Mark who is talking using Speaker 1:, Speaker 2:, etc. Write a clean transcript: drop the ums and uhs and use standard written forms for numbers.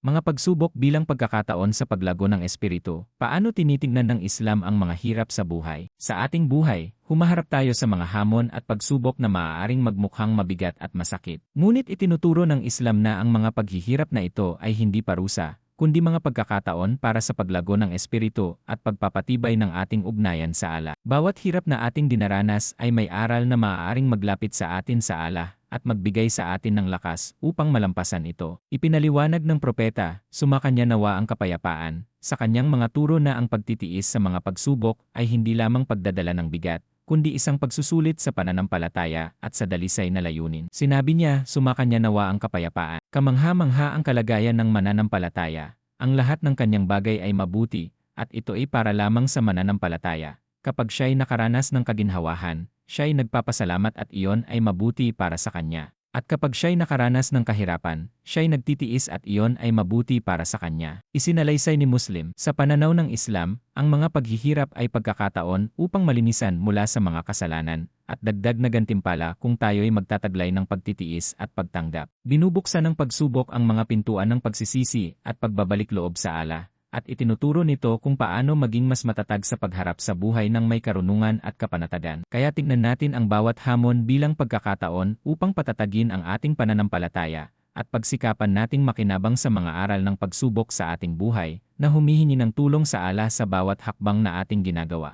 Speaker 1: Mga pagsubok bilang pagkakataon sa paglago ng espiritu. Paano tinitingnan ng Islam ang mga hirap sa buhay? Sa ating buhay, humaharap tayo sa mga hamon at pagsubok na maaaring magmukhang mabigat at masakit. Ngunit itinuturo ng Islam na ang mga paghihirap na ito ay hindi parusa, kundi mga pagkakataon para sa paglago ng espiritu at pagpapatibay ng ating ugnayan sa Allah. Bawat hirap na ating dinaranas ay may aral na maaaring maglapit sa atin sa Allah at magbigay sa atin ng lakas upang malampasan ito. Ipinaliwanag ng propeta, sumakanya nawa ang kapayapaan, sa kanyang mga turo na ang pagtitiis sa mga pagsubok ay hindi lamang pagdadala ng bigat, kundi isang pagsusulit sa pananampalataya at sa dalisay na layunin. Sinabi niya, sumakanya nawa ang kapayapaan. Kamangha-mangha ang kalagayan ng mananampalataya. Ang lahat ng kanyang bagay ay mabuti, at ito ay para lamang sa mananampalataya. Kapag siya'y nakaranas ng kaginhawahan, siya'y nagpapasalamat at iyon ay mabuti para sa kanya. At kapag siya'y nakaranas ng kahirapan, siya'y nagtitiis at iyon ay mabuti para sa kanya. Isinalaysay ni Muslim, sa pananaw ng Islam, ang mga paghihirap ay pagkakataon upang malinisan mula sa mga kasalanan, at dagdag na gantimpala kung tayo'y magtataglay ng pagtitiis at pagtanggap. Binubuksan ng pagsubok ang mga pintuan ng pagsisisi at pagbabalik loob sa Allah, at itinuturo nito kung paano maging mas matatag sa pagharap sa buhay ng may karunungan at kapanatagan. Kaya tingnan natin ang bawat hamon bilang pagkakataon upang patatagin ang ating pananampalataya, at pagsikapan nating makinabang sa mga aral ng pagsubok sa ating buhay, na humihingi ng tulong sa Allah sa bawat hakbang na ating ginagawa.